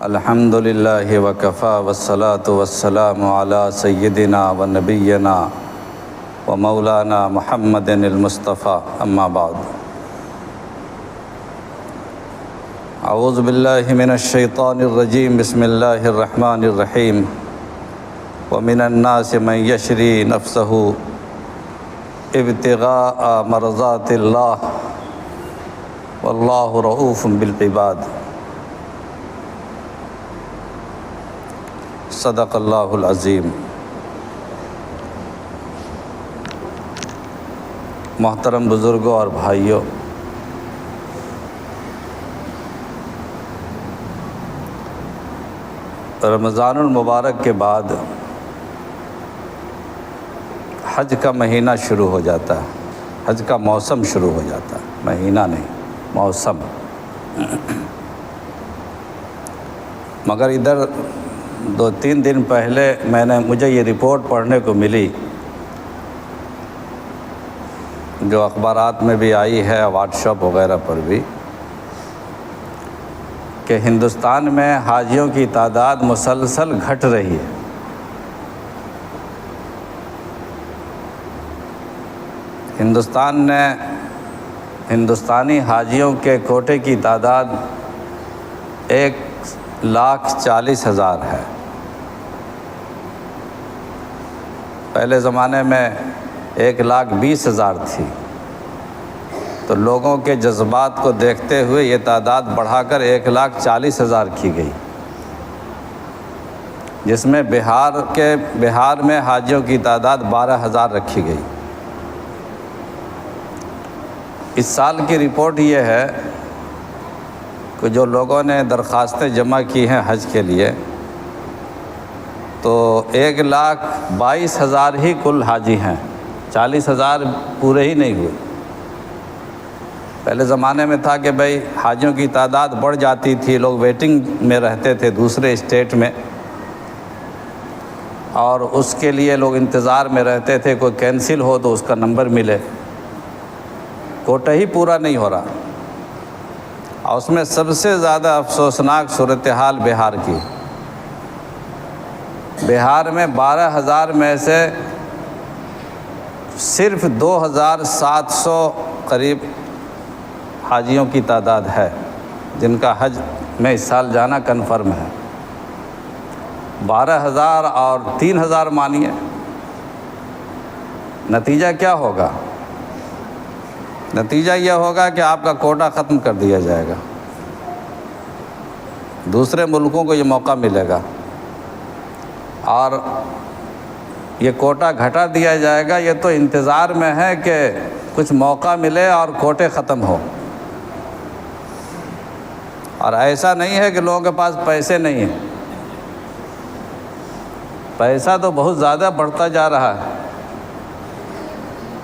الحمد للہ وکفیٰ والصلاة والسلام علی سیدنا و نبینا و مولانا محمد المصطفیٰ اما بعد اعوذ باللہ من الشیطان الرجیم بسم اللہ الرحمن الرحیم ومن الناس من یشری نفسہ ابتغاء مرضات اللہ واللہ رؤوف بالعباد صدق اللہ العظیم۔ محترم بزرگوں اور بھائیوں، رمضان المبارک کے بعد حج کا مہینہ شروع ہو جاتا ہے، حج کا موسم شروع ہو جاتا ہے، مہینہ نہیں، موسم۔ مگر ادھر 2-3 دن پہلے مجھے یہ رپورٹ پڑھنے کو ملی، جو اخبارات میں بھی آئی ہے، واٹس ایپ وغیرہ پر بھی، کہ ہندوستان میں حاجیوں کی تعداد مسلسل گھٹ رہی ہے۔ ہندوستان نے ہندوستانی حاجیوں کے کوٹے کی تعداد 1,40,000 ہے۔ پہلے زمانے میں 1,20,000 تھی، تو لوگوں کے جذبات کو دیکھتے ہوئے یہ تعداد بڑھا کر 1,40,000 کی گئی، جس میں بہار میں حاجیوں کی تعداد 12,000 رکھی گئی۔ اس سال کی رپورٹ یہ ہے کہ جو لوگوں نے درخواستیں جمع کی ہیں حج کے لیے، تو 1,22,000 ہی کل حاجی ہیں، 40,000 پورے ہی نہیں ہوئے۔ پہلے زمانے میں تھا کہ بھائی حاجیوں کی تعداد بڑھ جاتی تھی، لوگ ویٹنگ میں رہتے تھے دوسرے اسٹیٹ میں، اور اس کے لیے لوگ انتظار میں رہتے تھے، کوئی کینسل ہو تو اس کا نمبر ملے۔ کوٹا ہی پورا نہیں ہو رہا، اور اس میں سب سے زیادہ افسوسناک صورتحال بہار کی۔ بہار میں 12,000 میں سے صرف 2,700 قریب حاجیوں کی تعداد ہے جن کا حج میں اس سال جانا کنفرم ہے۔ 12,000 اور 3,000 مانیے، نتیجہ کیا ہوگا؟ نتیجہ یہ ہوگا کہ آپ کا کوٹا ختم کر دیا جائے گا، دوسرے ملکوں کو یہ موقع ملے گا، اور یہ کوٹا گھٹا دیا جائے گا۔ یہ تو انتظار میں ہے کہ کچھ موقع ملے اور کوٹے ختم ہو، اور ایسا نہیں ہے کہ لوگوں کے پاس پیسے نہیں ہیں، پیسہ تو بہت زیادہ بڑھتا جا رہا ہے۔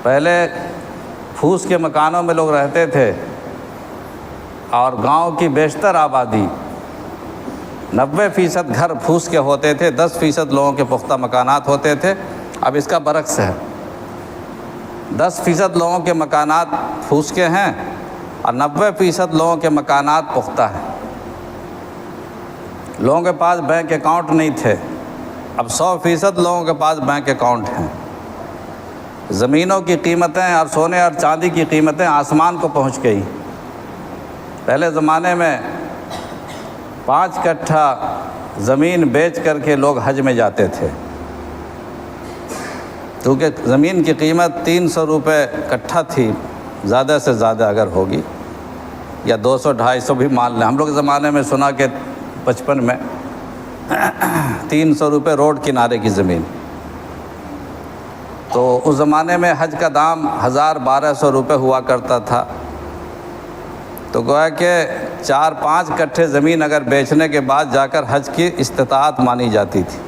پہلے پھوس کے مکانوں میں لوگ رہتے تھے، اور گاؤں کی بیشتر آبادی 90% گھر پھوس کے ہوتے تھے، 10% لوگوں کے پختہ مکانات ہوتے تھے۔ اب اس کا برعکس ہے، 10% لوگوں کے مکانات پھوس کے ہیں اور 90% لوگوں کے مکانات پختہ ہیں۔ لوگوں کے پاس بینک اکاؤنٹ نہیں تھے، اب 100% لوگوں کے پاس بینک اکاؤنٹ ہیں۔ زمینوں کی قیمتیں اور سونے اور چاندی کی قیمتیں آسمان کو پہنچ گئی۔ پہلے زمانے میں 5 کٹھا زمین بیچ کر کے لوگ حج میں جاتے تھے، کیونکہ زمین کی قیمت 300 روپے کٹھا تھی، زیادہ سے زیادہ اگر ہوگی، یا 200-250 بھی مان لیں۔ ہم لوگ زمانے میں سنا کہ 55 میں 300 روپے روڈ کنارے کی زمین، تو اس زمانے میں حج کا دام 1,000-1,200 روپے ہوا کرتا تھا۔ تو گویا کہ 4-5 کٹھے زمین اگر بیچنے کے بعد جا کر حج کی استطاعت مانی جاتی تھی۔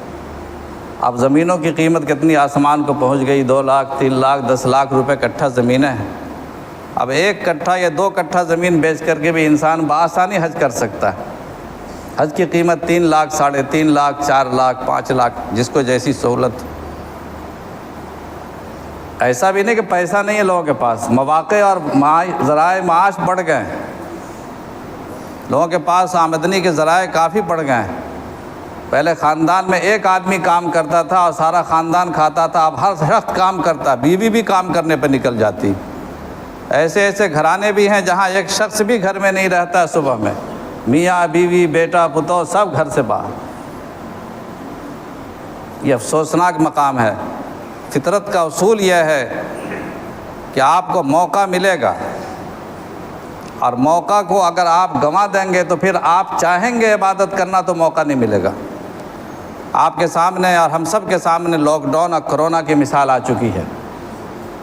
اب زمینوں کی قیمت کتنی آسمان کو پہنچ گئی، 2 لاکھ 3 لاکھ 10 لاکھ روپے کٹھا زمینیں ہیں۔ اب 1 کٹھا یا 2 کٹھا زمین بیچ کر کے بھی انسان بآسانی حج کر سکتا ہے۔ حج کی قیمت 3 لاکھ 3.5 لاکھ 4 لاکھ 5 لاکھ، جس کو جیسی سہولت۔ ایسا بھی نہیں کہ پیسہ نہیں ہے لوگوں کے پاس، مواقع اور ذرائع معاش بڑھ گئے ہیں۔ لوگوں کے پاس آمدنی کے ذرائع کافی پڑ گئے ہیں۔ پہلے خاندان میں ایک آدمی کام کرتا تھا اور سارا خاندان کھاتا تھا، اب ہر شخص کام کرتا، بیوی بھی کام کرنے پہ نکل جاتی۔ ایسے ایسے گھرانے بھی ہیں جہاں ایک شخص بھی گھر میں نہیں رہتا، صبح میں میاں بیوی بیٹا پتو سب گھر سے باہر۔ یہ افسوسناک مقام ہے۔ فطرت کا اصول یہ ہے کہ آپ کو موقع ملے گا، اور موقع کو اگر آپ گنوا دیں گے تو پھر آپ چاہیں گے عبادت کرنا تو موقع نہیں ملے گا۔ آپ کے سامنے اور ہم سب کے سامنے لاک ڈاؤن اور کرونا کی مثال آ چکی ہے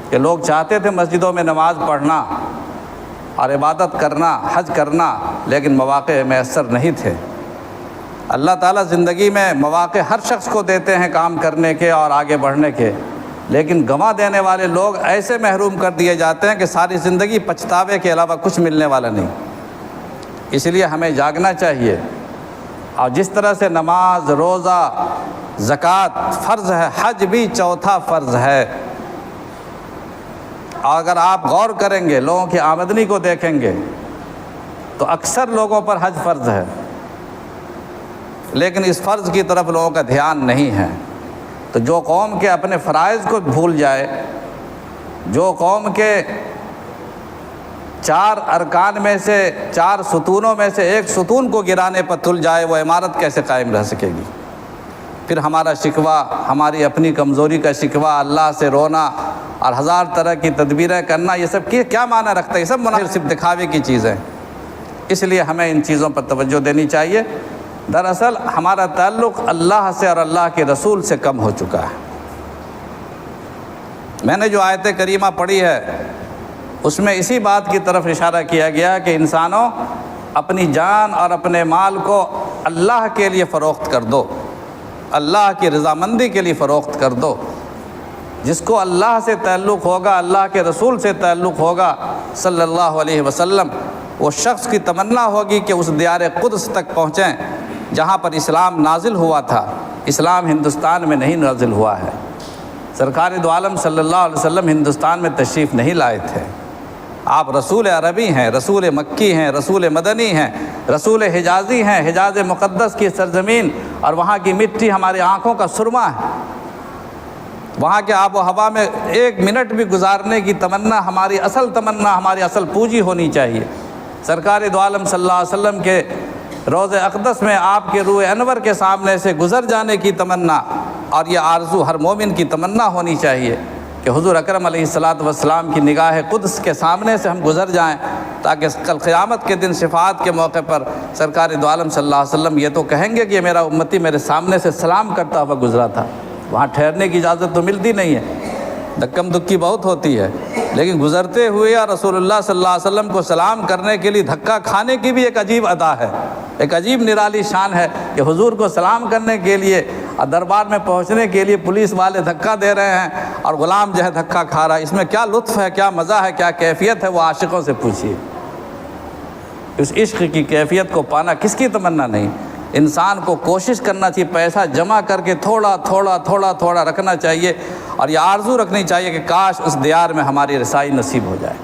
کہ لوگ چاہتے تھے مسجدوں میں نماز پڑھنا اور عبادت کرنا، حج کرنا، لیکن مواقع میسر نہیں تھے۔ اللہ تعالیٰ زندگی میں مواقع ہر شخص کو دیتے ہیں کام کرنے کے اور آگے بڑھنے کے، لیکن گنوا دینے والے لوگ ایسے محروم کر دیے جاتے ہیں کہ ساری زندگی پچھتاوے کے علاوہ کچھ ملنے والا نہیں۔ اس لیے ہمیں جاگنا چاہیے، اور جس طرح سے نماز، روزہ، زکوٰۃ فرض ہے، حج بھی چوتھا فرض ہے۔ اور اگر آپ غور کریں گے، لوگوں کی آمدنی کو دیکھیں گے تو اکثر لوگوں پر حج فرض ہے، لیکن اس فرض کی طرف لوگوں کا دھیان نہیں ہے۔ تو جو قوم کے اپنے فرائض کو بھول جائے، جو قوم کے 4 ارکان میں سے 4 ستونوں میں سے ایک ستون کو گرانے پر تل جائے، وہ عمارت کیسے قائم رہ سکے گی؟ پھر ہمارا شکوہ، ہماری اپنی کمزوری کا شکوہ، اللہ سے رونا اور ہزار طرح کی تدبیریں کرنا، یہ سب کی کیا معنی رکھتا ہے؟ یہ سب صرف دکھاوے کی چیزیں۔ اس لیے ہمیں ان چیزوں پر توجہ دینی چاہیے۔ دراصل ہمارا تعلق اللہ سے اور اللہ کے رسول سے کم ہو چکا ہے۔ میں نے جو آیت کریمہ پڑھی ہے اس میں اسی بات کی طرف اشارہ کیا گیا کہ انسانوں اپنی جان اور اپنے مال کو اللہ کے لیے فروخت کر دو، اللہ کی رضامندی کے لیے فروخت کر دو۔ جس کو اللہ سے تعلق ہوگا، اللہ کے رسول سے تعلق ہوگا صلی اللہ علیہ وسلم، وہ شخص کی تمنا ہوگی کہ اس دیار قدس تک پہنچیں جہاں پر اسلام نازل ہوا تھا۔ اسلام ہندوستان میں نہیں نازل ہوا ہے۔ سرکار دو عالم صلی اللہ علیہ وسلم ہندوستان میں تشریف نہیں لائے تھے۔ آپ رسول عربی ہیں، رسول مکی ہیں، رسول مدنی ہیں، رسول حجازی ہیں۔ حجاز مقدس کی سرزمین اور وہاں کی مٹی ہماری آنکھوں کا سرما ہے۔ وہاں کے آب و ہوا میں 1 منٹ بھی گزارنے کی تمنا ہماری اصل پونجی ہونی چاہیے۔ سرکار دو عالم صلی اللہ علیہ وسلم کے روض اقدس میں آپ کے روح انور کے سامنے سے گزر جانے کی تمنا، اور یہ آرزو ہر مومن کی تمنا ہونی چاہیے کہ حضور اکرم علیہ الصلاۃ والسلام کی نگاہ قدس کے سامنے سے ہم گزر جائیں، تاکہ کل قیامت کے دن شفاعت کے موقع پر سرکار دو عالم صلی اللہ علیہ وسلم یہ تو کہیں گے کہ یہ میرا امتی میرے سامنے سے سلام کرتا ہوا گزرا تھا۔ وہاں ٹھہرنے کی اجازت تو ملتی نہیں ہے، دھکم دھکی بہت ہوتی ہے، لیکن گزرتے ہوئے یا رسول اللہ صلی اللہ علیہ وسلم کو سلام کرنے کے لیے دھکا کھانے کی بھی ایک عجیب ادا ہے، ایک عجیب نرالی شان ہے کہ حضور کو سلام کرنے کے لیے اور دربار میں پہنچنے کے لیے پولیس والے دھکا دے رہے ہیں اور غلام جو ہے دھکا کھا رہا ہے۔ اس میں کیا لطف ہے، کیا مزہ ہے، کیا کیفیت ہے، وہ عاشقوں سے پوچھیے۔ اس عشق کی کیفیت کو پانا کس کی تمنا نہیں؟ انسان کو کوشش کرنا چاہیے، پیسہ جمع کر کے تھوڑا تھوڑا رکھنا چاہیے، اور یہ آرزو رکھنی چاہیے کہ کاش اس دیار میں ہماری رسائی نصیب ہو جائے۔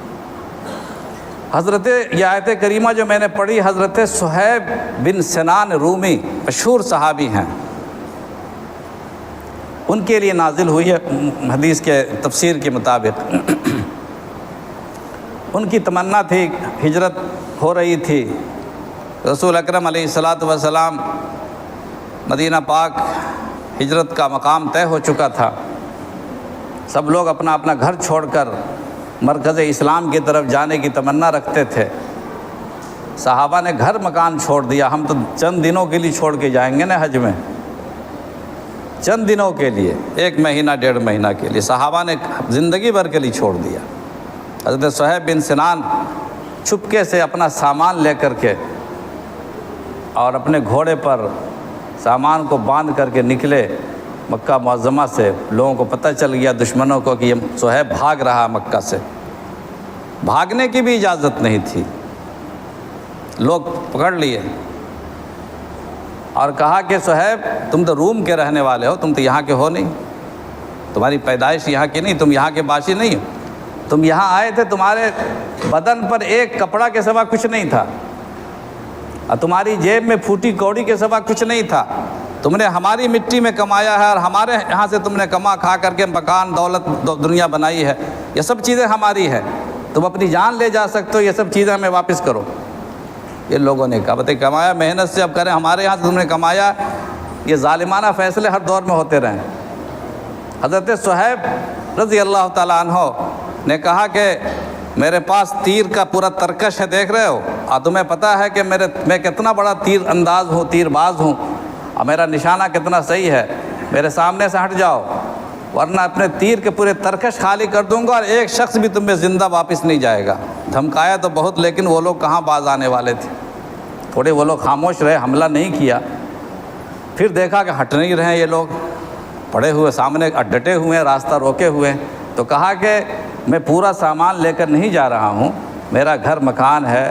حضرت یہ آیت کریمہ جو میں نے پڑھی، حضرت صہیب بن سنان رومی مشہور صحابی ہیں، ان کے لیے نازل ہوئی ہے حدیث کے تفسیر کے مطابق۔ ان کی تمنا تھی، ہجرت ہو رہی تھی، رسول اکرم علیہ الصلاۃ والسلام مدینہ پاک ہجرت کا مقام طے ہو چکا تھا، سب لوگ اپنا اپنا گھر چھوڑ کر مرکز اسلام کی طرف جانے کی تمنا رکھتے تھے۔ صحابہ نے گھر مکان چھوڑ دیا، ہم تو چند دنوں کے لیے چھوڑ کے جائیں گے نا حج میں، چند دنوں کے لیے، 1 مہینہ 1.5 مہینہ کے لیے، صحابہ نے زندگی بھر کے لیے چھوڑ دیا۔ حضرت صہیب بن سنان چھپکے سے اپنا سامان لے کر کے اور اپنے گھوڑے پر سامان کو باندھ کر کے نکلے مکہ معظمہ سے۔ لوگوں کو پتہ چل گیا، دشمنوں کو، کہ یہ صہیب بھاگ رہا مکہ سے۔ بھاگنے کی بھی اجازت نہیں تھی، لوگ پکڑ لیے اور کہا کہ صہیب تم تو روم کے رہنے والے ہو، تم تو یہاں کے ہو نہیں، تمہاری پیدائش یہاں کی نہیں، تم یہاں کے باشی نہیں ہو، تم یہاں آئے تھے، تمہارے بدن پر ایک کپڑا کے سوا کچھ نہیں تھا، اور تمہاری جیب میں پھوٹی کوڑی کے سوا کچھ نہیں تھا، تم نے ہماری مٹی میں کمایا ہے اور ہمارے یہاں سے تم نے کما کھا کر کے مکان دولت دنیا بنائی ہے، یہ سب چیزیں ہماری ہیں، تم اپنی جان لے جا سکتے ہو، یہ سب چیزیں ہمیں واپس کرو۔ یہ لوگوں نے کہا بتائیے کمایا محنت سے، اب کریں ہمارے یہاں سے تم نے کمایا۔ یہ ظالمانہ فیصلے ہر دور میں ہوتے رہے۔ حضرت صہیب رضی اللہ تعالیٰ عنہ نے کہا کہ میرے پاس تیر کا پورا ترکش ہے، دیکھ رہے ہو، اور تمہیں پتہ ہے کہ میں کتنا بڑا تیر انداز ہوں، تیر باز ہوں، اور میرا نشانہ کتنا صحیح ہے، میرے سامنے سے ہٹ جاؤ ورنہ اپنے تیر کے پورے ترکش خالی کر دوں گا اور ایک شخص بھی تم میں زندہ واپس نہیں جائے گا۔ دھمکایا تو بہت، لیکن وہ لوگ کہاں باز آنے والے تھے، تھوڑے وہ لوگ خاموش رہے، حملہ نہیں کیا۔ پھر دیکھا کہ ہٹ نہیں رہے یہ لوگ، پڑے ہوئے سامنے ڈٹے ہوئے ہیں، راستہ روکے ہوئے ہیں، تو کہا کہ میں پورا سامان لے کر نہیں جا رہا ہوں، میرا گھر مکان ہے،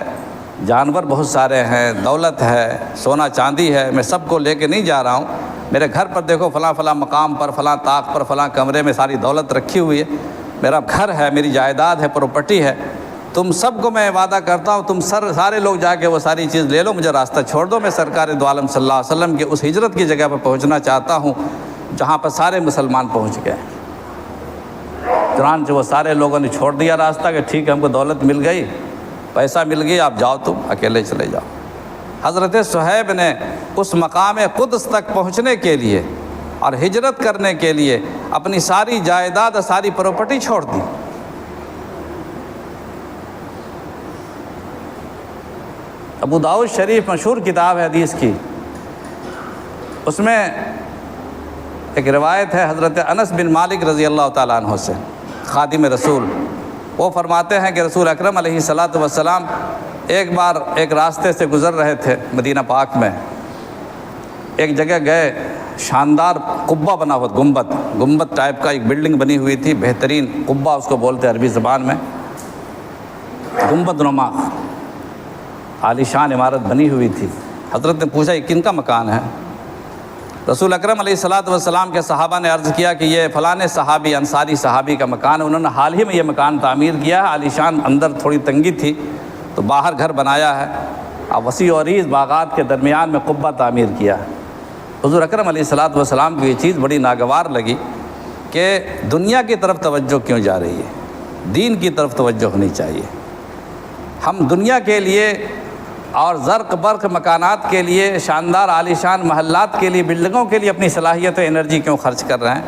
جانور بہت سارے ہیں، دولت ہے، سونا چاندی ہے، میں سب کو لے کے نہیں جا رہا ہوں، میرے گھر پر دیکھو فلاں فلاں مقام پر، فلاں طاق پر، فلاں کمرے میں ساری دولت رکھی ہوئی ہے، میرا گھر ہے، میری جائیداد ہے، پراپرٹی ہے، تم سب کو میں وعدہ کرتا ہوں تم سارے لوگ جا کے وہ ساری چیز لے لو، مجھے راستہ چھوڑ دو، میں سرکار دو عالم صلی اللہ علیہ وسلم کے اس ہجرت کی جگہ پر پہنچنا چاہتا ہوں جہاں پر سارے مسلمان پہنچ گئے۔ چنانچہ وہ سارے لوگوں نے چھوڑ دیا راستہ کہ ٹھیک ہے، ہم کو دولت مل گئی، پیسہ مل گیا، آپ جاؤ، تم اکیلے چلے جاؤ۔ حضرت صہیب نے اس مقام قدس تک پہنچنے کے لیے اور ہجرت کرنے کے لیے اپنی ساری جائیداد اور ساری پراپرٹی چھوڑ دی۔ ابو داؤد شریف مشہور کتاب ہے حدیث کی، اس میں ایک روایت ہے حضرت انس بن مالک رضی اللہ تعالیٰ عنہ سے، خادم رسول، وہ فرماتے ہیں کہ رسول اکرم علیہ الصلاۃ والسلام ایک بار ایک راستے سے گزر رہے تھے مدینہ پاک میں، ایک جگہ گئے، شاندار قبہ بنا ہوا، گنبد ٹائپ کا ایک بلڈنگ بنی ہوئی تھی، بہترین قبہ اس کو بولتے ہیں عربی زبان میں، گنبد نما عالی شان عمارت بنی ہوئی تھی۔ حضرت نے پوچھا یہ کن کا مکان ہے؟ رسول اکرم علیہ الصلاۃ والسلام کے صحابہ نے عرض کیا کہ یہ فلاں صحابی، انصاری صحابی کا مکان ہے، انہوں نے حال ہی میں یہ مکان تعمیر کیا ہے، عالی شان، اندر تھوڑی تنگی تھی تو باہر گھر بنایا ہے اور وسیع و عریض باغات کے درمیان میں قبہ تعمیر کیا ہے۔ حضور اکرم علیہ الصلاۃ والسلام کو یہ چیز بڑی ناگوار لگی کہ دنیا کی طرف توجہ کیوں جا رہی ہے، دین کی طرف توجہ ہونی چاہیے۔ ہم دنیا کے لیے اور زرق برق مکانات کے لیے، شاندار عالی شان محلات کے لیے، بلڈنگوں کے لیے اپنی صلاحیت و انرجی کیوں خرچ کر رہے ہیں؟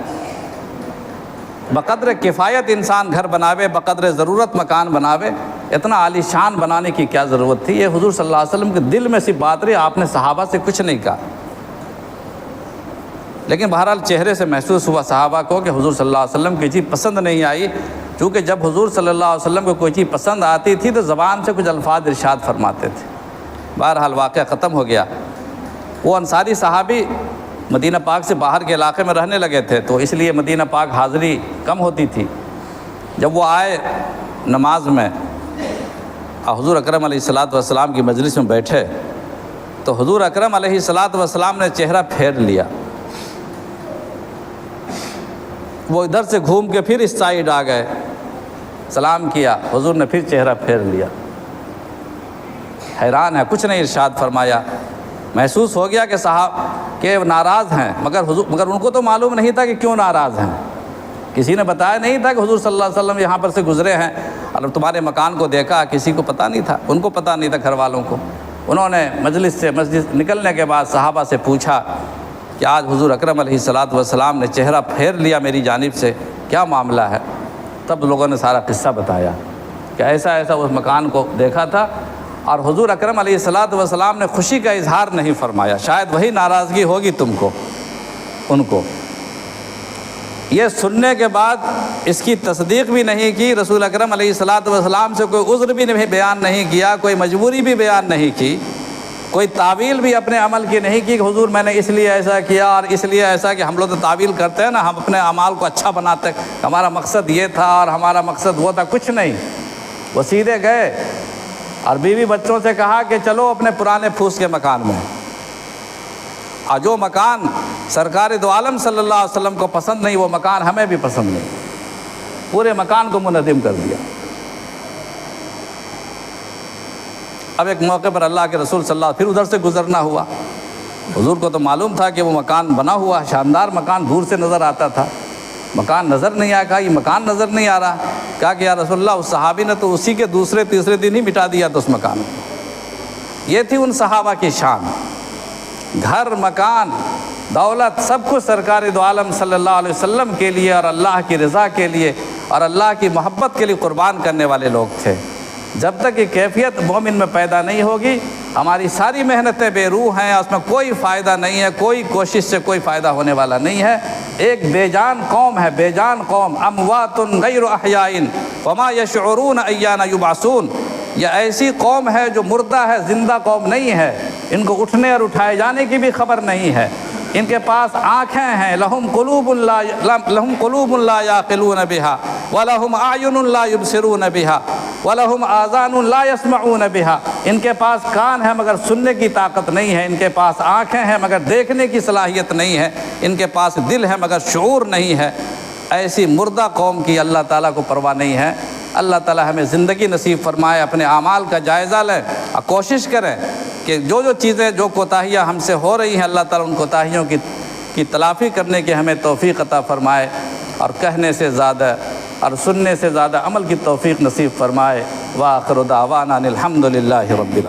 بقدر کفایت انسان گھر بناوے، بقدر ضرورت مکان بناوے، اتنا عالی شان بنانے کی کیا ضرورت تھی؟ یہ حضور صلی اللہ علیہ وسلم کے دل میں سی بات رہی، آپ نے صحابہ سے کچھ نہیں کہا، لیکن بہرحال چہرے سے محسوس ہوا صحابہ کو کہ حضور صلی اللہ علیہ وسلم کی چیز پسند نہیں آئی، چونکہ جب حضور صلی اللہ علیہ وسلم کو کوئی چیز پسند آتی تھی تو زبان سے کچھ الفاظ ارشاد فرماتے تھے۔ بہرحال واقعہ ختم ہو گیا۔ وہ انصاری صحابی مدینہ پاک سے باہر کے علاقے میں رہنے لگے تھے، تو اس لیے مدینہ پاک حاضری کم ہوتی تھی۔ جب وہ آئے نماز میں اور حضور اکرم علیہ الصلاۃ والسلام کی مجلس میں بیٹھے تو حضور اکرم علیہ الصلاۃ والسلام نے چہرہ پھیر لیا، وہ ادھر سے گھوم کے پھر اس سائیڈ آ گئے، سلام کیا، حضور نے پھر چہرہ پھیر لیا، حیران ہے، کچھ نہیں ارشاد فرمایا۔ محسوس ہو گیا کہ صاحب کہ ناراض ہیں، مگر ان کو تو معلوم نہیں تھا کہ کیوں ناراض ہیں، کسی نے بتایا نہیں تھا کہ حضور صلی اللہ علیہ وسلم یہاں پر سے گزرے ہیں اور تمہارے مکان کو دیکھا، کسی کو پتہ نہیں تھا، ان کو پتہ نہیں تھا گھر والوں کو۔ انہوں نے مسجد نکلنے کے بعد صحابہ سے پوچھا کہ آج حضور اکرم علیہ الصلاۃ والسلام نے چہرہ پھیر لیا میری جانب سے، کیا معاملہ ہے؟ تب لوگوں نے سارا قصہ بتایا کہ ایسا اس مکان کو دیکھا تھا اور حضور اکرم علیہ الصلاۃ والسلام نے خوشی کا اظہار نہیں فرمایا، شاید وہی ناراضگی ہوگی تم کو، ان کو۔ یہ سننے کے بعد اس کی تصدیق بھی نہیں کی، رسول اکرم علیہ الصلاۃ والسلام سے کوئی عذر بھی بیان نہیں کیا، کوئی مجبوری بھی بیان نہیں کی، کوئی تعویل بھی اپنے عمل کی نہیں کی کہ حضور میں نے اس لیے ایسا کیا اور اس لیے ایسا، کہ ہم لوگ تو تعویل کرتے ہیں نا، ہم اپنے اعمال کو اچھا بناتے ہیں، ہمارا مقصد یہ تھا اور ہمارا مقصد وہ تھا، کچھ نہیں۔ وہ سیدھے گئے اور بیوی بچوں سے کہا کہ چلو اپنے پرانے پھوس کے مکان میں، اور جو مکان سرکار دو عالم صلی اللہ علیہ وسلم کو پسند نہیں وہ مکان ہمیں بھی پسند نہیں، پورے مکان کو منہدم کر دیا۔ اب ایک موقع پر اللہ کے رسول صلی اللہ علیہ وسلم پھر ادھر سے گزرنا ہوا. حضور کو تو معلوم تھا کہ وہ مکان بنا ہوا ہے، شاندار مکان دور سے نظر آتا تھا. مکان نظر نہیں آیا، کہا یہ مکان نظر نہیں آ رہا. کہا کہ یا رسول اللہ، اس صحابی نے تو اسی کے دوسرے تیسرے دن ہی مٹا دیا تھا اس مکان کو. یہ تھی ان صحابہ کی شان. گھر، مکان، دولت، سب کچھ سرکار دو عالم صلی اللہ علیہ وسلم کے لیے اور اللہ کی رضا کے لیے اور اللہ کی محبت کے لیے قربان کرنے والے لوگ تھے. جب تک یہ کیفیت مومن میں پیدا نہیں ہوگی، ہماری ساری محنتیں بے روح ہیں، اس میں کوئی فائدہ نہیں ہے، کوئی کوشش سے کوئی فائدہ ہونے والا نہیں ہے. ایک بے جان قوم ہے، بے جان قوم. اموات غیر احیاء وما یشعرون ایان یبعثون. یہ ایسی قوم ہے جو مردہ ہے، زندہ قوم نہیں ہے. ان کو اٹھنے اور اٹھائے جانے کی بھی خبر نہیں ہے. ان کے پاس آنکھیں ہیں، لہم قلوب لا یعقلون بہا ولہم اعین لا یبصرون بہا ولہم آذان لا یسمعون بہا. ان کے پاس کان ہے مگر سننے کی طاقت نہیں ہے. ان کے پاس آنکھیں ہیں مگر دیکھنے کی صلاحیت نہیں ہے. ان کے پاس دل ہے مگر شعور نہیں ہے. ایسی مردہ قوم کی اللہ تعالیٰ کو پرواہ نہیں ہے. اللہ تعالیٰ ہمیں زندگی نصیب فرمائے. اپنے اعمال کا جائزہ لیں اور کوشش کریں کہ جو چیزیں، جو کوتاہیاں ہم سے ہو رہی ہیں، اللہ تعالیٰ ان کوتاہیوں کی تلافی کرنے کی ہمیں توفیق عطا فرمائے اور کہنے سے زیادہ اور سننے سے زیادہ عمل کی توفیق نصیب فرمائے. وآخر دعوانا الحمد للہ رب العالمین.